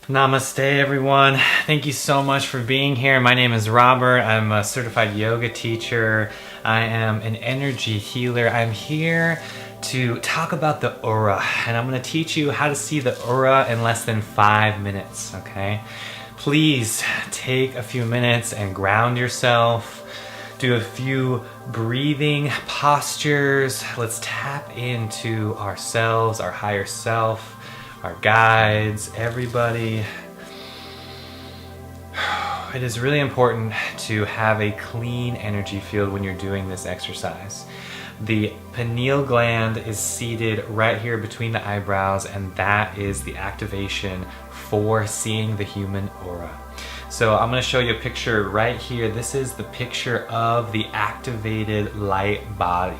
Namaste everyone. Thank you so much for being here. My name is Robert. I'm a certified yoga teacher. I am an energy healer. I'm here to talk about the aura, and I'm going to teach you how to see the aura in less than 5 minutes, okay? Please take a few minutes and ground yourself. Do a few breathing postures. Let's tap into ourselves, our higher self, our guides, everybody. It is really important to have a clean energy field when you're doing this exercise. The pineal gland is seated right here between the eyebrows, and that is the activation for seeing the human aura. So I'm going to show you a picture right here. This is the picture of the activated light body.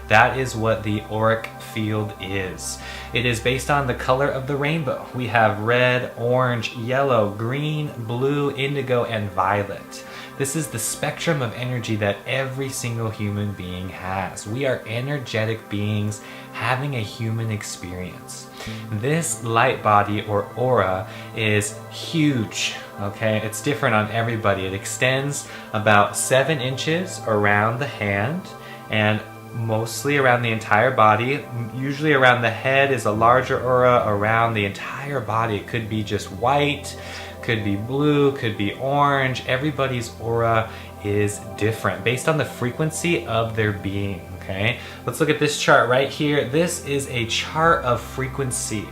That is what the auric field is. It is based on the color of the rainbow. We have red, orange, yellow, green, blue, indigo, and violet. This is the spectrum of energy that every single human being has. We are energetic beings having a human experience. This light body or aura is huge, okay? It's different on everybody. It extends about 7 inches around the hand and mostly around the entire body. Usually around the head is a larger aura. Around the entire body, it could be just white, could be blue, could be orange. Everybody's aura is different based on the frequency of their being, okay? Let's look at this chart right here. This is a chart of frequency,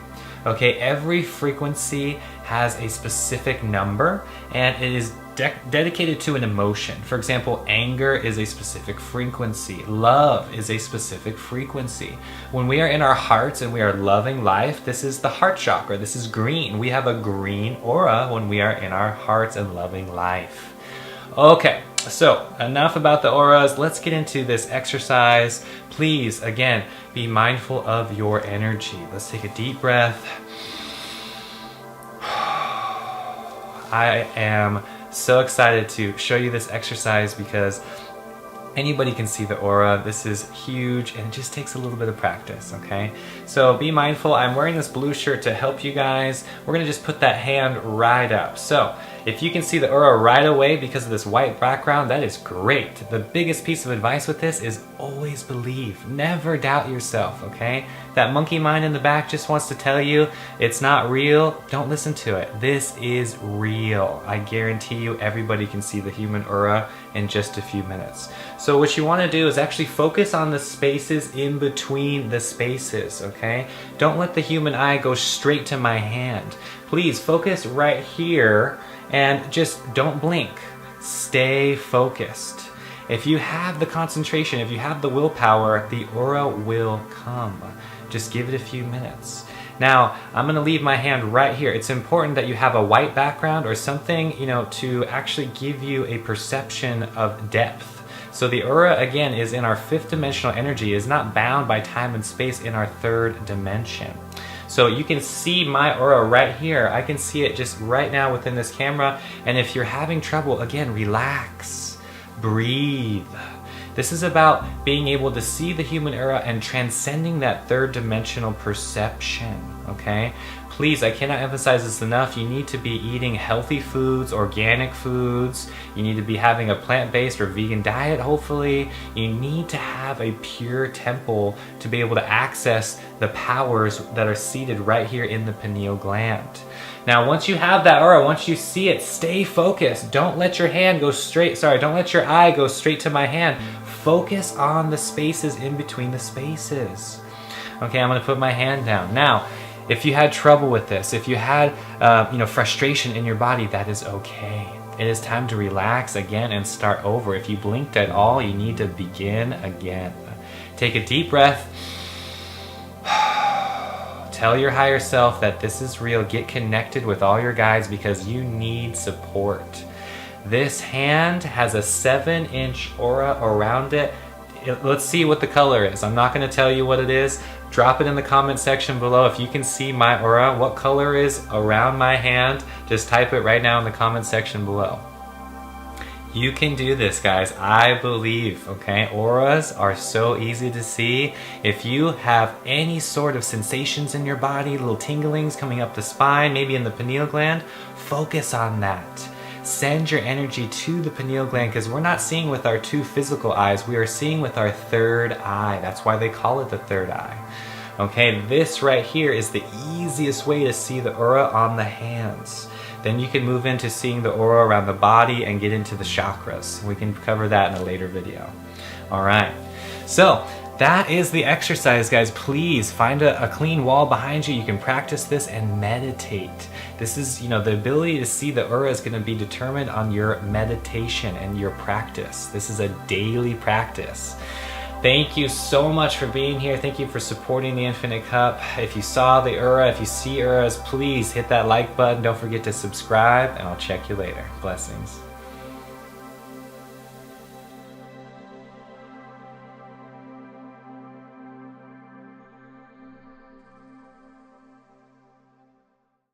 okay? Every frequency has a specific number, and it is dedicated to an emotion. For example, anger is a specific frequency. Love is a specific frequency. When we are in our hearts and we are loving life, this is the heart chakra. This is green. We have a green aura when we are in our hearts and loving life. Okay, so enough about the auras. Let's get into this exercise. Please, again, be mindful of your energy. Let's take a deep breath. I am so excited to show you this exercise because anybody can see the aura. This is huge and it just takes a little bit of practice, okay? So be mindful. I'm wearing this blue shirt to help you guys. We're gonna just put that hand right up. So if you can see the aura right away because of this white background, that is great. The biggest piece of advice with this is always believe. Never doubt yourself, okay? That monkey mind in the back just wants to tell you it's not real. Don't listen to it. This is real. I guarantee you everybody can see the human aura in just a few minutes. So what you want to do is actually focus on the spaces in between the spaces, okay? Don't let the human eye go straight to my hand. Please focus right here and just don't blink. Stay focused. If you have the concentration, if you have the willpower, the aura will come. Just give it a few minutes. Now, I'm gonna leave my hand right here. It's important that you have a white background or something, to actually give you a perception of depth. So the aura, again, is in our 5th dimensional energy, is not bound by time and space in our 3rd dimension. So you can see my aura right here. I can see it just right now within this camera. And if you're having trouble, again, relax, breathe. This is about being able to see the human aura and transcending that 3rd dimensional perception, okay? Please, I cannot emphasize this enough. You need to be eating healthy foods, organic foods. You need to be having a plant-based or vegan diet, hopefully. You need to have a pure temple to be able to access the powers that are seated right here in the pineal gland. Now, once you have that aura, once you see it, stay focused. Don't let your hand go straight, don't let your eye go straight to my hand. Focus on the spaces in between the spaces. Okay, I'm gonna put my hand down. Now, if you had trouble with this, if you had frustration in your body, that is okay. It is time to relax again and start over. If you blinked at all, you need to begin again. Take a deep breath. Tell your higher self that this is real. Get connected with all your guides because you need support. This hand has a 7-inch aura around it. Let's see what the color is. I'm not going to tell you what it is. Drop it in the comment section below if you can see my aura. What color is around my hand? Just type it right now in the comment section below. You can do this, guys. I believe, okay? Auras are so easy to see. If you have any sort of sensations in your body, little tinglings coming up the spine, maybe in the pineal gland, focus on that. Send your energy to the pineal gland, because we're not seeing with our two physical eyes, we are seeing with our third eye. That's why they call it the third eye. Okay, this right here is the easiest way to see the aura on the hands. Then you can move into seeing the aura around the body and get into the chakras. We can cover that in a later video. All right, so that is the exercise, guys. Please find a clean wall behind you. You can practice this and meditate. This is, the ability to see the aura is going to be determined on your meditation and your practice. This is a daily practice. Thank you so much for being here. Thank you for supporting the Infinite Cup. If you saw the aura, if you see auras, please hit that like button. Don't forget to subscribe, and I'll check you later. Blessings.